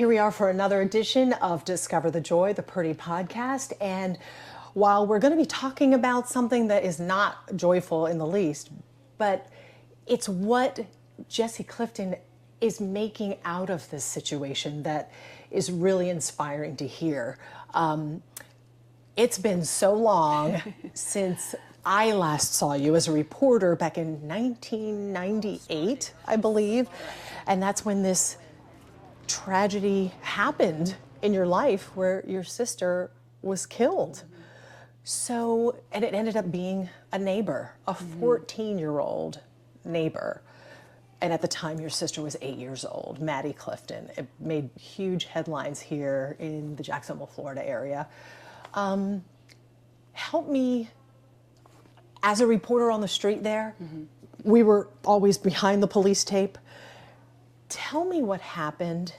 Here we are for another edition of Discover the Joy, the Purdy podcast. And while we're going to be talking about something that is not joyful in the least, but it's what Jessie Clifton is making out of this situation that is really inspiring to hear. It's been so long since I last saw you as a reporter back in 1998, I believe. And that's when this tragedy happened in your life where your sister was killed. So, and it ended up being a neighbor, a 14-year-old neighbor. And at the time, your sister was 8 years old, Maddie Clifton. It made huge headlines here in the Jacksonville, Florida area. Help me, as a reporter on the street there, we were always behind the police tape. Tell me what happened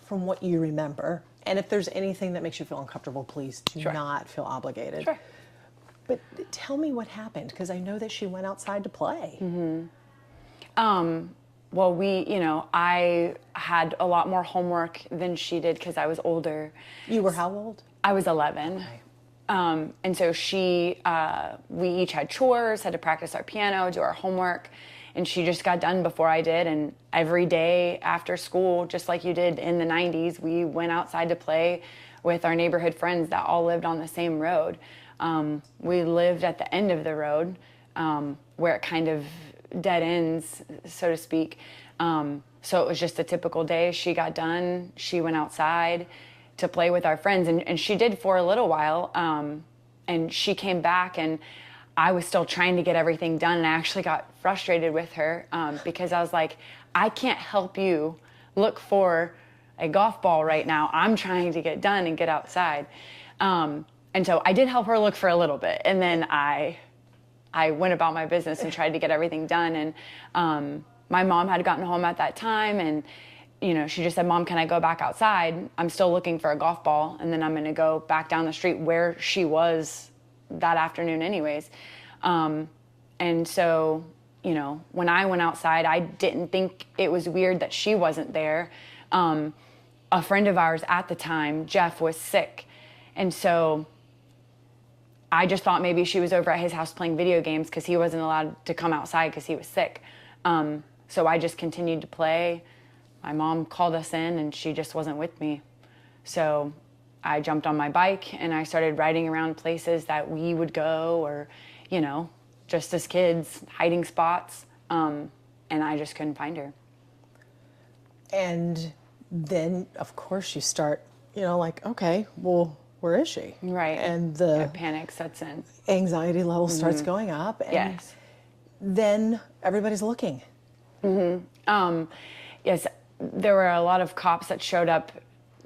from what you remember. And if there's anything that makes you feel uncomfortable, please do not feel obligated. Sure. But tell me what happened, because I know that she went outside to play. Well, I had a lot more homework than she did because I was older. You were how old? I was 11. Okay. And so we each had chores, had to practice our piano, do our homework, and she just got done before I did. And every day after school, just like you did in the 90s, we went outside to play with our neighborhood friends that all lived on the same road. We lived at the end of the road, where it kind of dead ends, so to speak. So it was just a typical day. She got done, she went outside to play with our friends, and she did for a little while. And she came back, and I was still trying to get everything done, and I actually got frustrated with her because I was like, I can't help you look for a golf ball right now. I'm trying to get done and get outside. And so I did help her look for a little bit, and then I went about my business and tried to get everything done. And my mom had gotten home at that time, and she just said, "Mom, can I go back outside? I'm still looking for a golf ball, and then I'm going to go back down the street where she was that afternoon anyways." And so, when I went outside, I didn't think it was weird that she wasn't there. A friend of ours at the time, Jeff, was sick. And so I just thought maybe she was over at his house playing video games because he wasn't allowed to come outside because he was sick. So I just continued to play. My mom called us in, and she just wasn't with me. So I jumped on my bike, and I started riding around places that we would go, or, just as kids, hiding spots. And I just couldn't find her. And then, of course, you start, like, okay, well, where is she? Right. And the panic sets in. Anxiety level starts going up. And Yes. then everybody's looking. Yes, there were a lot of cops that showed up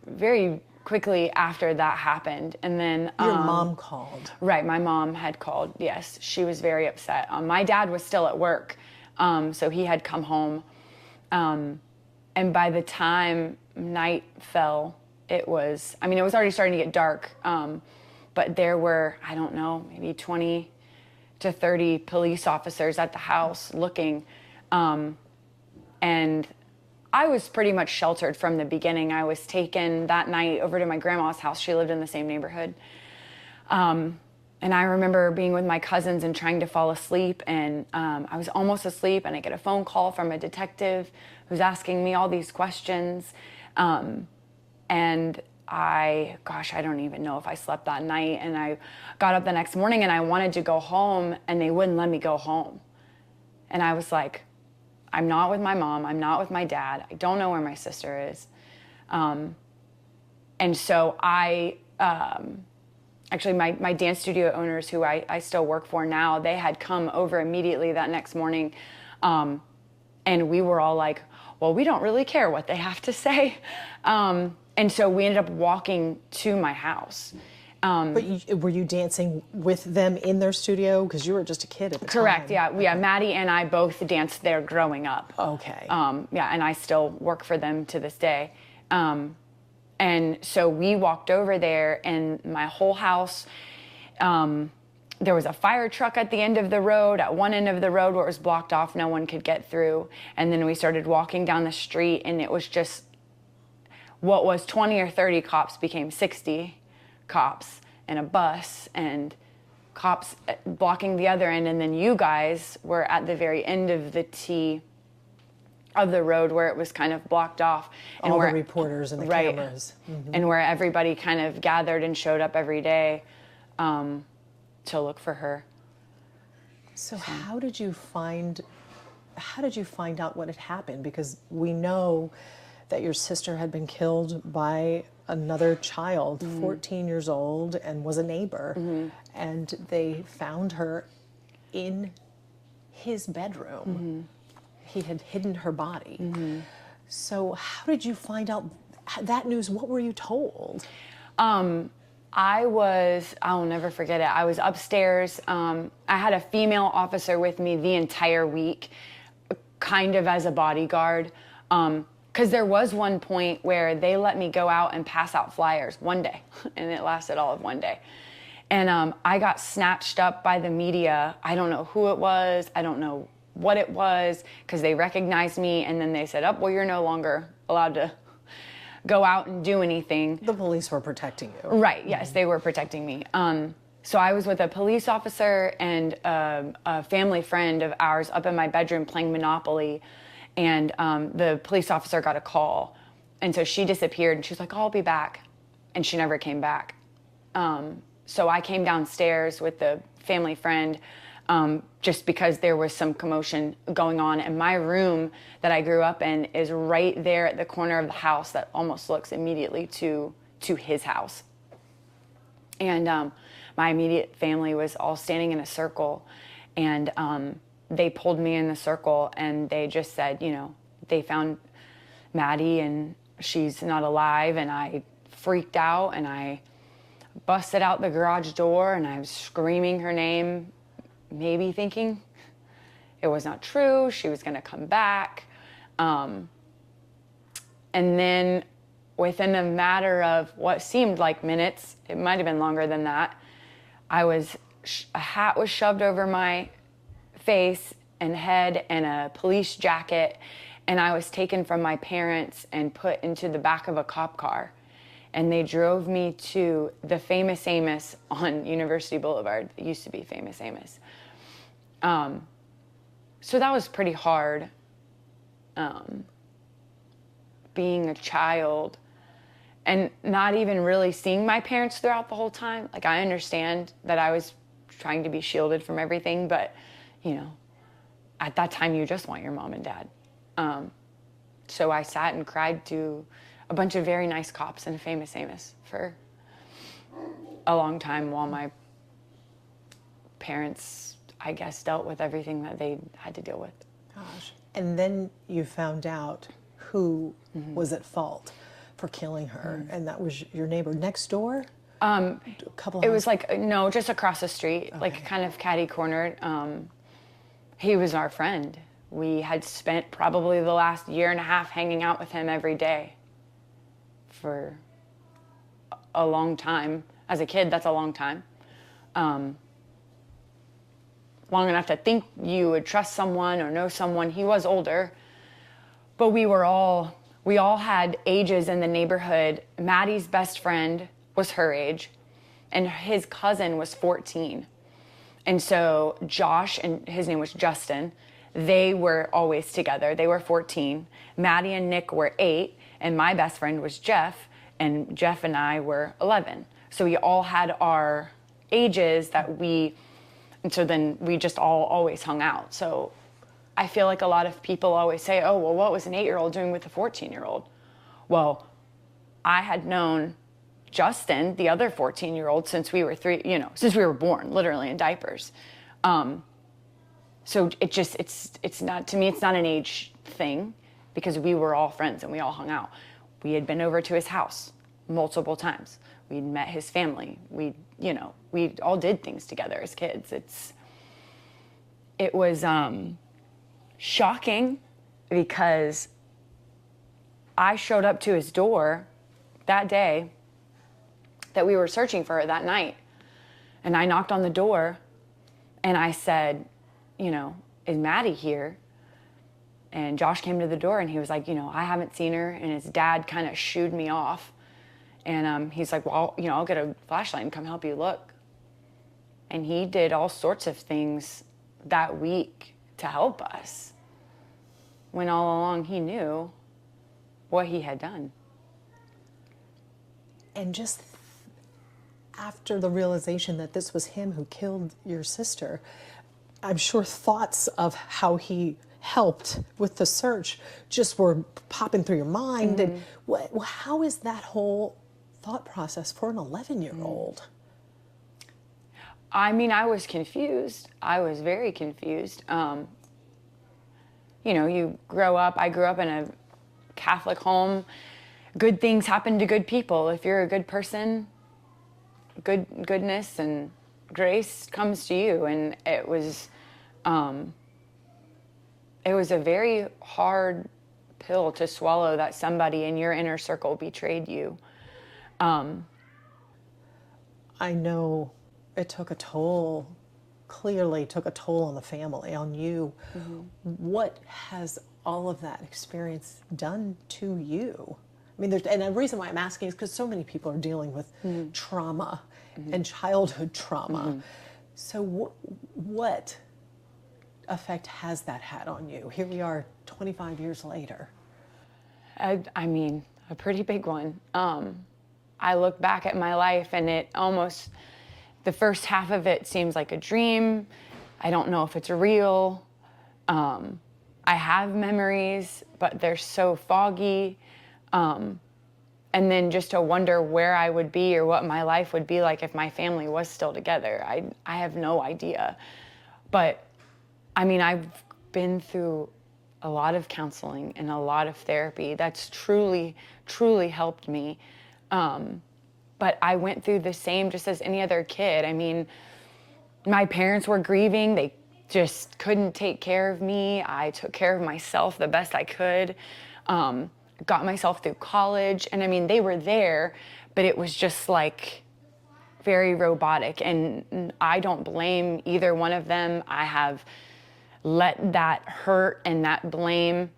very quickly after that happened. And then Your mom called. Right, my mom had called, yes. She was very upset. My dad was still at work, so he had come home. And by the time night fell, it was already starting to get dark, but there were, I don't know, maybe 20 to 30 police officers at the house looking. And I was pretty much sheltered from the beginning. I was taken that night over to my grandma's house. She lived in the same neighborhood. And I remember being with my cousins and trying to fall asleep, and I was almost asleep, and I get a phone call from a detective who's asking me all these questions. And I don't even know if I slept that night. And I got up the next morning, and I wanted to go home, and they wouldn't let me go home. And I was like, I'm not with my mom, I'm not with my dad, I don't know where my sister is. And so actually my dance studio owners, who I still work for now, they had come over immediately that next morning. And we were all like, well, we don't really care what they have to say. And so we ended up walking to my house. But were you dancing with them in their studio? Because you were just a kid at the time. Correct, yeah. Okay. Yeah, Maddie and I both danced there growing up. Okay. Yeah, and I still work for them to this day. And so we walked over there, and my whole house, there was a fire truck at the end of the road, at one end of the road where it was blocked off, no one could get through. And then we started walking down the street, and it was just, what was 20 or 30 cops became 60 cops and a bus and cops blocking the other end. And then you guys were at the very end of the T of the road where it was kind of blocked off. And all where, the reporters and the right, cameras. and where everybody kind of gathered and showed up every day to look for her. So how did you find out what had happened? Because we know that your sister had been killed by another child, 14 years old, and was a neighbor. And they found her in his bedroom. He had hidden her body. So how did you find out that news? What were you told? I'll never forget it. I was upstairs. I had a female officer with me the entire week, kind of as a bodyguard. Because there was one point where they let me go out and pass out flyers one day, and it lasted all of one day. And I got snatched up by the media. I don't know who it was. I don't know what it was, because they recognized me, and then they said, oh, well, you're no longer allowed to go out and do anything. The police were protecting you. Right, yes, they were protecting me. So I was with a police officer and a family friend of ours up in my bedroom playing Monopoly, and the police officer got a call. And so she disappeared, and she was like, oh, I'll be back. And she never came back. So I came downstairs with the family friend just because there was some commotion going on. And my room that I grew up in is right there at the corner of the house that almost looks immediately to his house. And my immediate family was all standing in a circle, and they pulled me in the circle, and they just said, you know, they found Maddie and she's not alive. And I freaked out, and I busted out the garage door, and I was screaming her name, maybe thinking it was not true, she was gonna come back. And then within a matter of what seemed like minutes, it might have been longer than that, a hat was shoved over my face and head and a police jacket, and I was taken from my parents and put into the back of a cop car. And they drove me to the Famous Amos on University Boulevard. It used to be Famous Amos. So that was pretty hard, being a child and not even really seeing my parents throughout the whole time. Like, I understand that I was trying to be shielded from everything, but, you know, at that time you just want your mom and dad. So I sat and cried to a bunch of very nice cops in Famous Amos for a long time while my parents, I guess, dealt with everything that they had to deal with. Gosh. And then you found out who was at fault for killing her, and that was your neighbor next door? A couple It was like, no, just across the street, Okay. like kind of catty-cornered. He was our friend. We had spent probably the last year and a half hanging out with him every day for a long time. As a kid, that's a long time. Long enough to think you would trust someone or know someone. He was older, but we all had ages in the neighborhood. Maddie's best friend was her age, and his cousin was 14. And so Josh, and his name was Justin, they were always together. They were 14. Maddie and Nick were 8, and my best friend was Jeff, and Jeff and I were 11. So we all had our ages and so then we just all always hung out. So I feel like a lot of people always say, oh, well, what was an 8-year-old doing with a 14-year-old? Well, I had known Justin, the other 14-year-old, since we were since we were born, literally in diapers. So it's not, to me, it's not an age thing, because we were all friends and we all hung out. We had been over to his house multiple times. We'd met his family. We all did things together as kids. It was shocking, because I showed up to his door that day that we were searching for her that night. And I knocked on the door and I said, is Maddie here? And Josh came to the door and he was like, I haven't seen her. And his dad kind of shooed me off. And he's like, well, I'll get a flashlight and come help you look. And he did all sorts of things that week to help us, when all along he knew what he had done. And just after the realization that this was him who killed your sister, I'm sure thoughts of how he helped with the search just were popping through your mind. And how is that whole thought process for an 11-year-old? I mean, I was confused. I was very confused. You grow up, I grew up in a Catholic home. Good things happen to good people. If you're a good person, goodness and grace comes to you. And it was a very hard pill to swallow, that somebody in your inner circle betrayed you. I know it took a toll, clearly took a toll on the family, on you. What has all of that experience done to you? I mean, and the reason why I'm asking is because so many people are dealing with trauma and childhood trauma. So what effect has that had on you? Here we are 25 years later. I mean, a pretty big one. I look back at my life and the first half of it seems like a dream. I don't know if it's real. I have memories, but they're so foggy. And then just to wonder where I would be or what my life would be like if my family was still together. I have no idea. But I mean, I've been through a lot of counseling and a lot of therapy. That's truly, truly helped me. But I went through the same just as any other kid. I mean, my parents were grieving. They just couldn't take care of me. I took care of myself the best I could. Got myself through college. And I mean, they were there, but it was just like very robotic. And I don't blame either one of them. I have let that hurt and that blame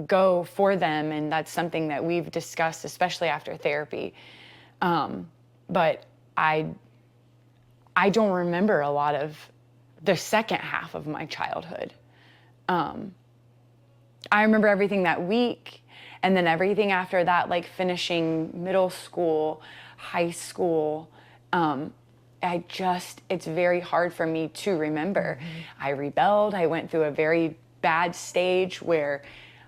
go for them. And that's something that we've discussed, especially after therapy. But I don't remember a lot of the second half of my childhood. I remember everything that week, and then everything after that, like finishing middle school, high school. It's very hard for me to remember. I rebelled. I went through a very bad stage where,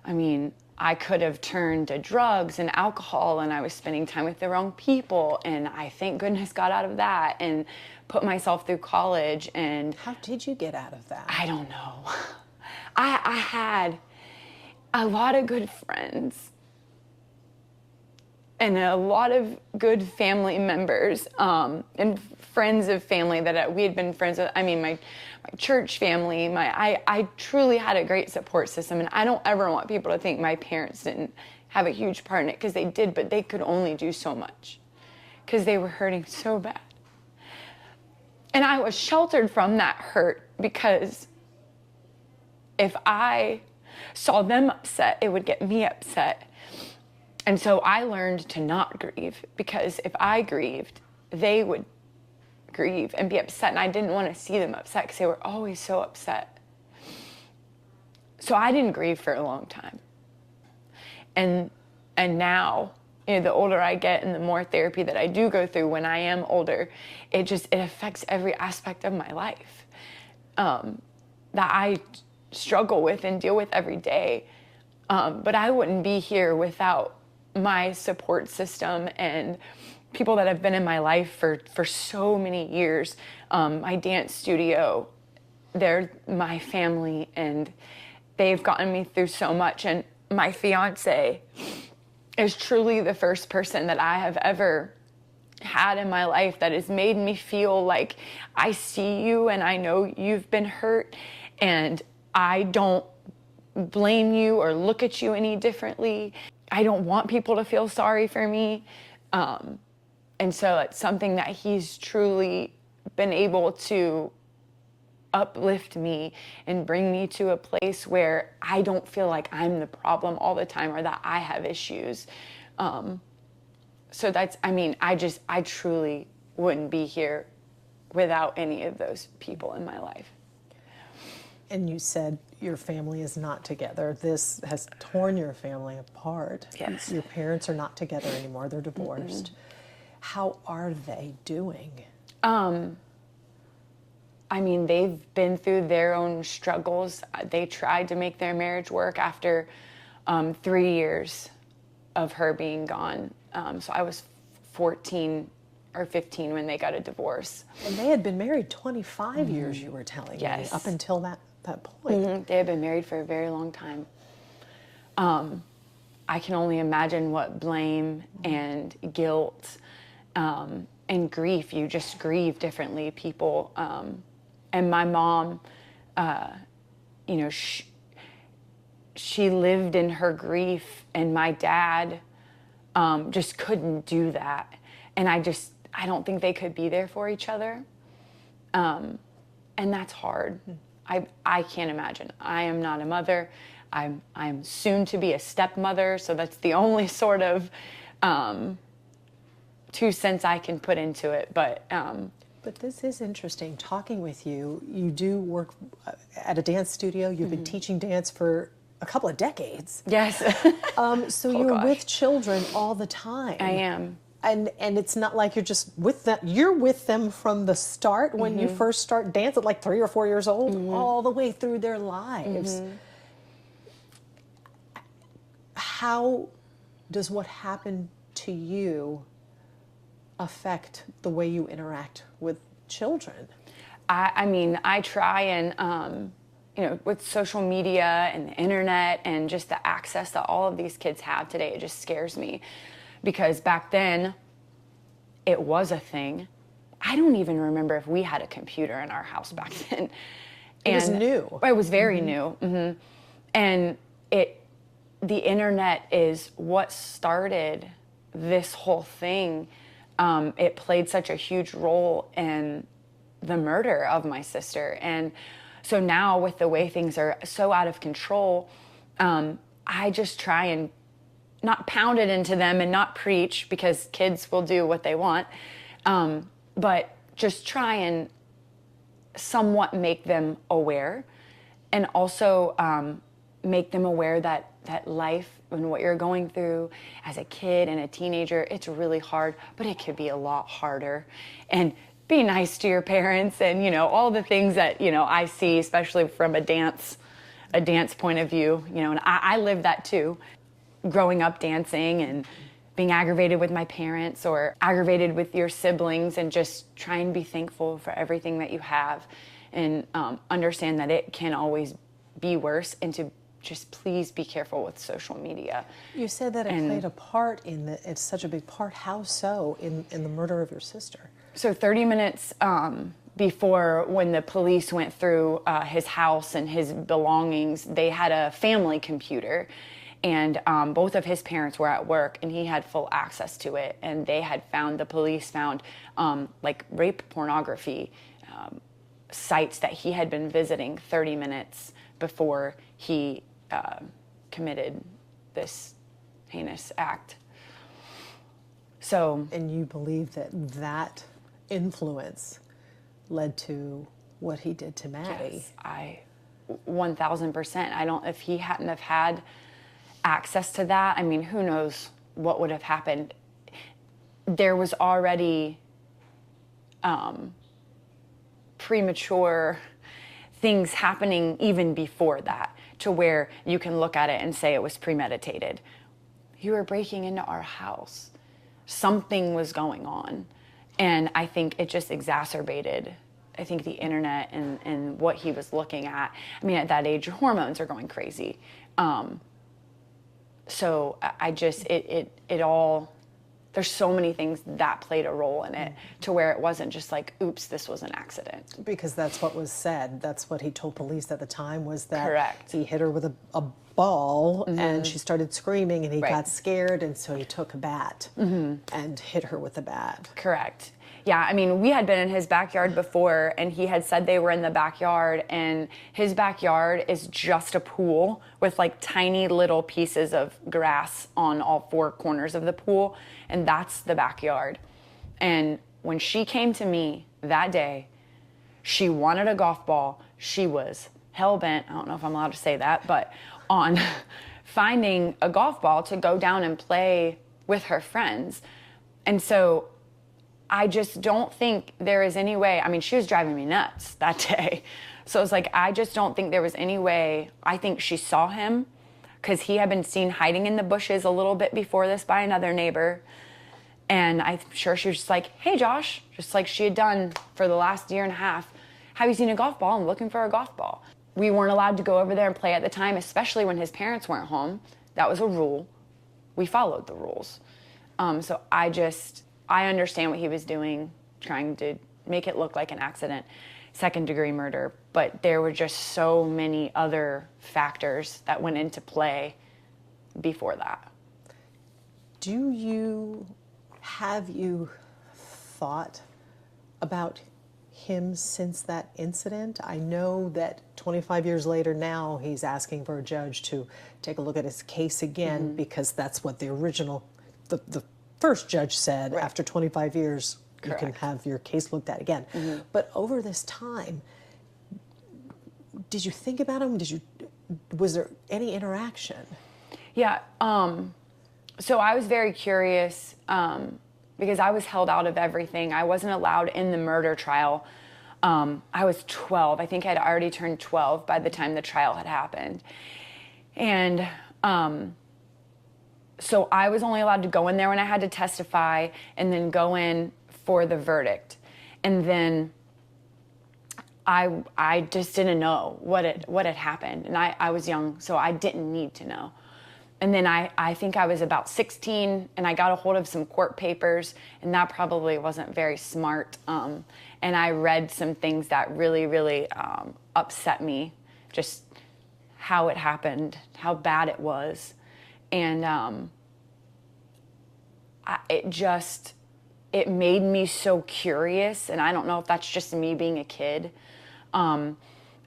I mean, I could have turned to drugs and alcohol, and I was spending time with the wrong people, and I thank goodness got out of that and put myself through college. And how did you get out of that? I don't know. I had a lot of good friends and a lot of good family members, and friends of family that we had been friends with. I mean, my church family, I truly had a great support system, and I don't ever want people to think my parents didn't have a huge part in it, because they did, but they could only do so much because they were hurting so bad. And I was sheltered from that hurt, because if I saw them upset, it would get me upset. And so I learned to not grieve, because if I grieved, they would grieve and be upset, and I didn't want to see them upset because they were always so upset. So I didn't grieve for a long time. And now, the older I get and the more therapy that I do go through when I am older, it affects every aspect of my life that I struggle with and deal with every day. But I wouldn't be here without my support system and people that have been in my life for so many years. My dance studio, they're my family, and they've gotten me through so much. And my fiancé is truly the first person that I have ever had in my life that has made me feel like I see you and I know you've been hurt, and I don't blame you or look at you any differently. I don't want people to feel sorry for me. And so it's something that he's truly been able to uplift me and bring me to a place where I don't feel like I'm the problem all the time or that I have issues. So that's, I mean, I truly wouldn't be here without any of those people in my life. And you said your family is not together. This has torn your family apart. Yes. Your parents are not together anymore. They're divorced. How are they doing? I mean, they've been through their own struggles. They tried to make their marriage work after 3 years of her being gone. So I was 14 or 15 when they got a divorce. And they had been married 25 years, you were telling me, up until that point. They had been married for a very long time. I can only imagine what blame and guilt and grief, you just grieve differently, people. And my mom, you know, she lived in her grief, and my dad just couldn't do that. And I don't think they could be there for each other. And that's hard. I can't imagine. I am not a mother. I'm soon to be a stepmother, so that's the only sort of 2 cents I can put into it. But this is interesting. Talking with you, you do work at a dance studio. You've been teaching dance for a couple of decades. Yes. So you're with children all the time. I am. And it's not like you're just with them. You're with them from the start when you first start dance at like 3 or 4 years old, all the way through their lives. How does what happened to you affect the way you interact with children? I mean, I try and, you know, with social media and the internet and just the access that all of these kids have today, it just scares me. Because back then, it was a thing. I don't even remember if we had a computer in our house back then. It was new. It was very new. And the internet is what started this whole thing. It played such a huge role in the murder of my sister. And so now with the way things are so out of control, I just try and not pound it into them and not preach, because kids will do what they want, but just try and somewhat make them aware, and also make them aware that life and what you're going through as a kid and a teenager, it's really hard, but it could be a lot harder. And be nice to your parents, and, you know, all the things that, you know, I see, especially from a dance point of view, you know, and I live that too. Growing up dancing and being aggravated with my parents or aggravated with your siblings, and just try and be thankful for everything that you have, and understand that it can always be worse, and to just please be careful with social media. You said that it played a part it's such a big part. How so in the murder of your sister? So 30 minutes before, when the police went through his house and his belongings, they had a family computer. And both of his parents were at work, and he had full access to it. And the police found like rape pornography sites that he had been visiting 30 minutes before he committed this heinous act. So. And you believe that influence led to what he did to Maddie? Yes, 1000%. If he hadn't have had access to that, I mean, who knows what would have happened. There was already premature things happening even before that, to where you can look at it and say it was premeditated. You were breaking into our house. Something was going on. And I think it just exacerbated, I think, the internet and what he was looking at. I mean, at that age, your hormones are going crazy. So it all, there's so many things that played a role in it, to where it wasn't just like, oops, this was an accident. Because that's what was said. That's what he told police at the time, was that Correct. he hit her with a ball and she started screaming and he Right. got scared, and so he took a bat and hit her with a bat. Correct. Yeah, I mean, we had been in his backyard before, and he had said they were in the backyard, and his backyard is just a pool with like tiny little pieces of grass on all four corners of the pool, and that's the backyard. And when she came to me that day, she wanted a golf ball. She was hell-bent, I don't know if I'm allowed to say that, but on finding a golf ball to go down and play with her friends. And so I just don't think there is any way. I mean, she was driving me nuts that day. So it's like, I just don't think there was any way. I think she saw him because he had been seen hiding in the bushes a little bit before this by another neighbor. And I'm sure she was just like, hey, Josh, just like she had done for the last year and a half. Have you seen a golf ball? I'm looking for a golf ball. We weren't allowed to go over there and play at the time, especially when his parents weren't home. That was a rule. We followed the rules. So I understand what he was doing, trying to make it look like an accident, second-degree murder, but there were just so many other factors that went into play before that. Have you thought about him since that incident? I know that 25 years later now he's asking for a judge to take a look at his case again because that's what the first judge said. Right. After 25 years, Correct. You can have your case looked at again. But over this time, did you think about him? Was there any interaction? Yeah. So I was very curious because I was held out of everything. I wasn't allowed in the murder trial. I was 12. I think I'd already turned 12 by the time the trial had happened. And so I was only allowed to go in there when I had to testify and then go in for the verdict. And then I just didn't know what had happened. And I was young, so I didn't need to know. And then I think I was about 16 and I got a hold of some court papers, and that probably wasn't very smart. And I read some things that really, really upset me, just how it happened, how bad it was. And it made me so curious, and I don't know if that's just me being a kid.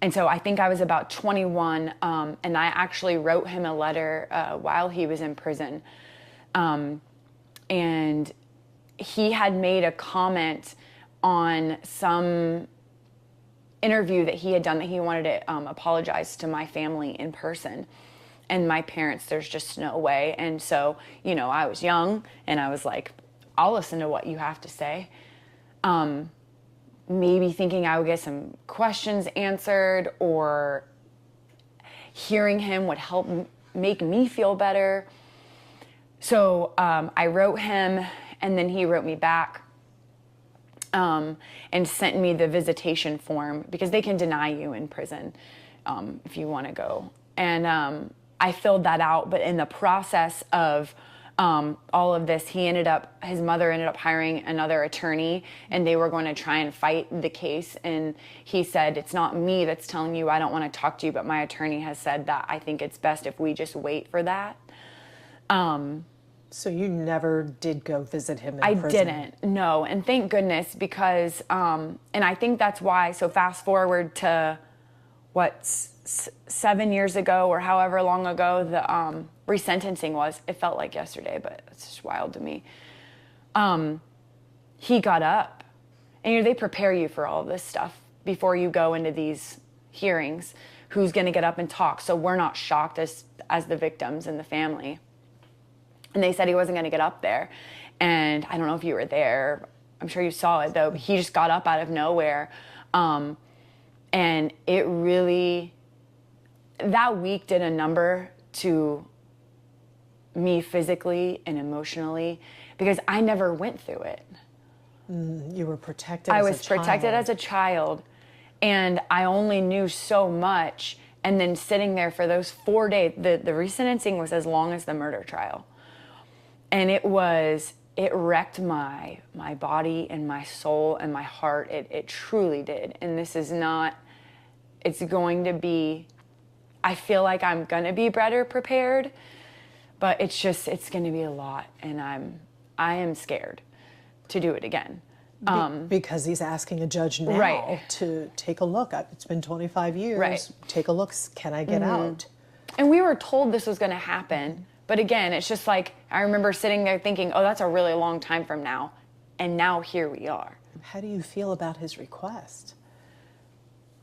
And so I think I was about 21, and I actually wrote him a letter while he was in prison. And he had made a comment on some interview that he had done that he wanted to apologize to my family in person. And my parents, there's just no way. And so, I was young, and I was like, I'll listen to what you have to say. Maybe thinking I would get some questions answered, or hearing him would help make me feel better. So I wrote him, and then he wrote me back and sent me the visitation form, because they can deny you in prison if you want to go. And I filled that out, but in the process of all of this, his mother ended up hiring another attorney, and they were going to try and fight the case. And he said, it's not me that's telling you I don't want to talk to you, but my attorney has said that I think it's best if we just wait for that. So you never did go visit him in prison? I didn't, no. And thank goodness, because, and I think that's why, so fast forward to, 7 years ago or however long ago the resentencing was. It felt like yesterday, but it's just wild to me. He got up, and they prepare you for all this stuff before you go into these hearings. Who's going to get up and talk? So we're not shocked as the victims and the family. And they said he wasn't going to get up there. And I don't know if you were there. I'm sure you saw it, though. But he just got up out of nowhere. And it really, that week did a number to me physically and emotionally, because I never went through it. You were protected I as a was child. protected as a child, and I only knew so much. And then sitting there for those 4 days, the resentencing was as long as the murder trial. And it wrecked my body and my soul and my heart. It truly did. And this is not, it's going to be I feel like I'm gonna be better prepared, but it's gonna be a lot, and I am scared to do it again. Because he's asking a judge now Right. to take a look. It's been 25 years. Right. Take a look. Can I get out? And we were told this was gonna happen, but again, it's just like, I remember sitting there thinking, oh, that's a really long time from now, and now here we are. How do you feel about his request?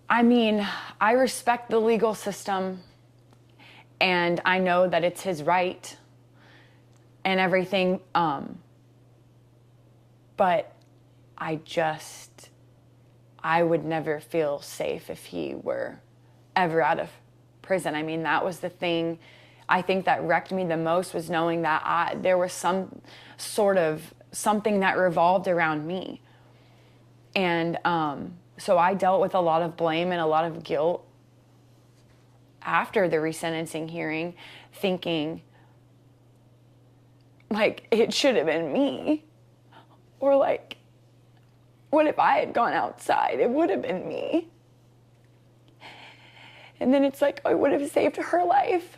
I mean, I respect the legal system, and I know that it's his right and everything, but I would never feel safe if he were ever out of prison. I mean, that was the thing I think that wrecked me the most, was knowing that there was some sort of something that revolved around me. And so I dealt with a lot of blame and a lot of guilt after the resentencing hearing, thinking, like, it should have been me. Or like, what if I had gone outside? It would have been me. And then it's like, I would have saved her life.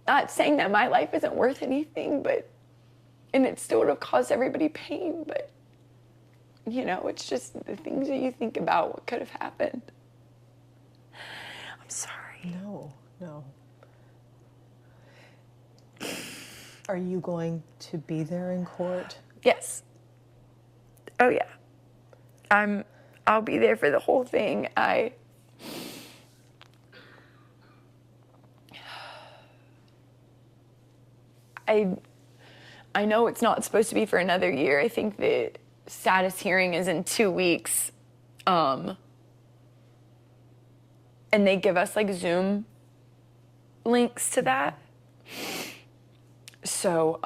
Not saying that my life isn't worth anything, and it still would have caused everybody pain, but, you know, it's just the things that you think about, what could have happened. I'm sorry. No. Are you going to be there in court? Yes. Oh yeah. I'll be there for the whole thing. I know it's not supposed to be for another year. I think the status hearing is in 2 weeks. And they give us like Zoom links to that. So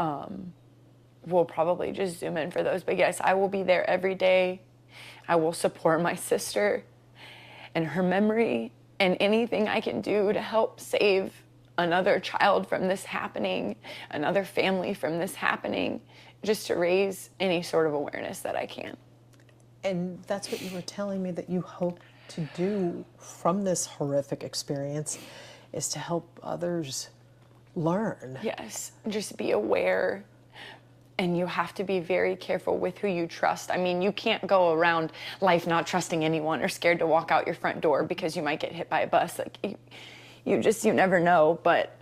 we'll probably just Zoom in for those. But yes, I will be there every day. I will support my sister and her memory, and anything I can do to help save another child from this happening, another family from this happening, just to raise any sort of awareness that I can. And that's what you were telling me that you hope to do from this horrific experience, is to help others learn. Yes, just be aware. And you have to be very careful with who you trust. I mean, you can't go around life not trusting anyone or scared to walk out your front door because you might get hit by a bus. Like, you never know. But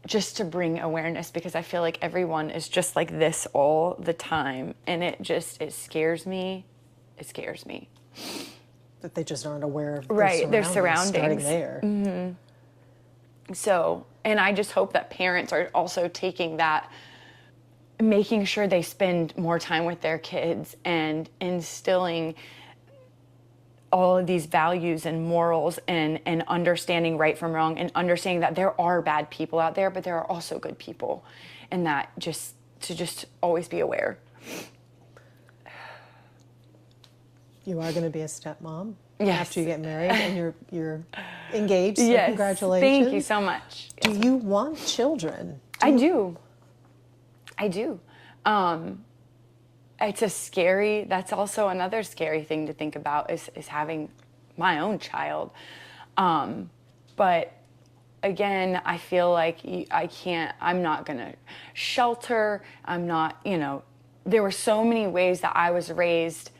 just to bring awareness, because I feel like everyone is just like this all the time, and it scares me. It scares me. That they just aren't aware of their surroundings. Starting there. Mm-hmm. So, and I just hope that parents are also taking that, making sure they spend more time with their kids and instilling all of these values and morals and understanding right from wrong, and understanding that there are bad people out there, but there are also good people, and that just always be aware. You are going to be a stepmom Yes. after you get married, and you're engaged. So Yes. Congratulations. Thank you so much. Do you want children? I do. That's also another scary thing to think about, is having my own child. But again, I feel like I'm not gonna shelter. I'm not, there were so many ways that I was raised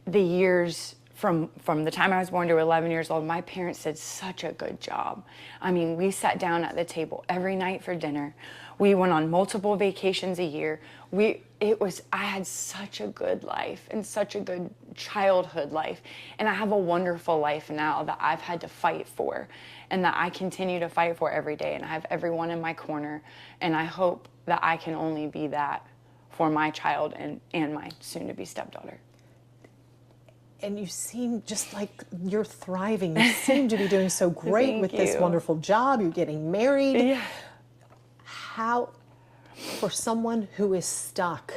the years from the time I was born to 11 years old. My parents did such a good job. I mean, we sat down at the table every night for dinner. We went on multiple vacations a year. I had such a good life and such a good childhood life. And I have a wonderful life now that I've had to fight for, and that I continue to fight for every day. And I have everyone in my corner. And I hope that I can only be that for my child and my soon-to-be stepdaughter. And you seem just like you're thriving. You seem to be doing so great with this wonderful job. You're getting married. Yeah. How, for someone who is stuck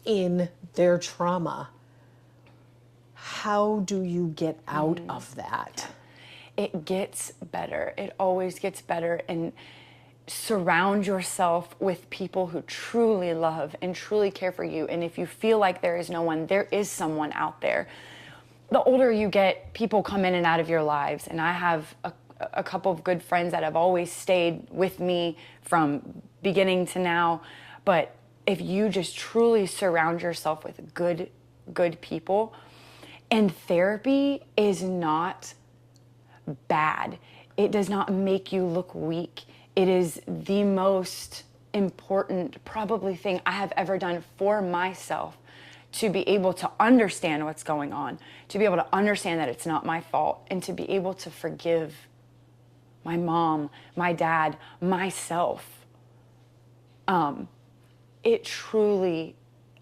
in their trauma, how do you get out of that? It gets better. It always gets better. And surround yourself with people who truly love and truly care for you. And if you feel like there is no one, there is someone out there. The older you get, people come in and out of your lives. And I have a couple of good friends that have always stayed with me from beginning to now. But if you just truly surround yourself with good people, and therapy is not bad. It does not make you look weak. It is the most important, probably, thing I have ever done for myself, to be able to understand what's going on, to be able to understand that it's not my fault, and to be able to forgive my mom, my dad, myself. It truly,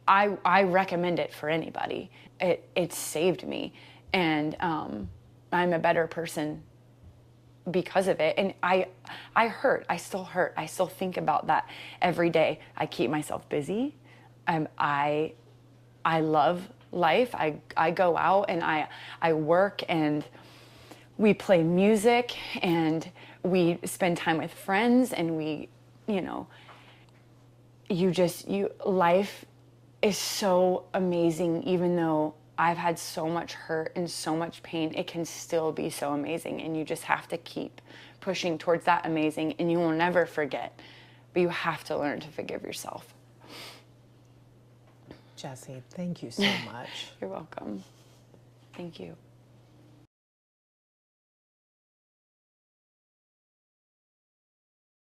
I recommend it for anybody. It saved me, and I'm a better person because of it. And I still hurt. I still think about that every day. I keep myself busy. I love life. I go out and I work, and we play music, and we spend time with friends, and we, life is so amazing. Even though I've had so much hurt and so much pain, it can still be so amazing, and you just have to keep pushing towards that amazing, and you will never forget, but you have to learn to forgive yourself. Jessie, thank you so much. You're welcome. Thank you.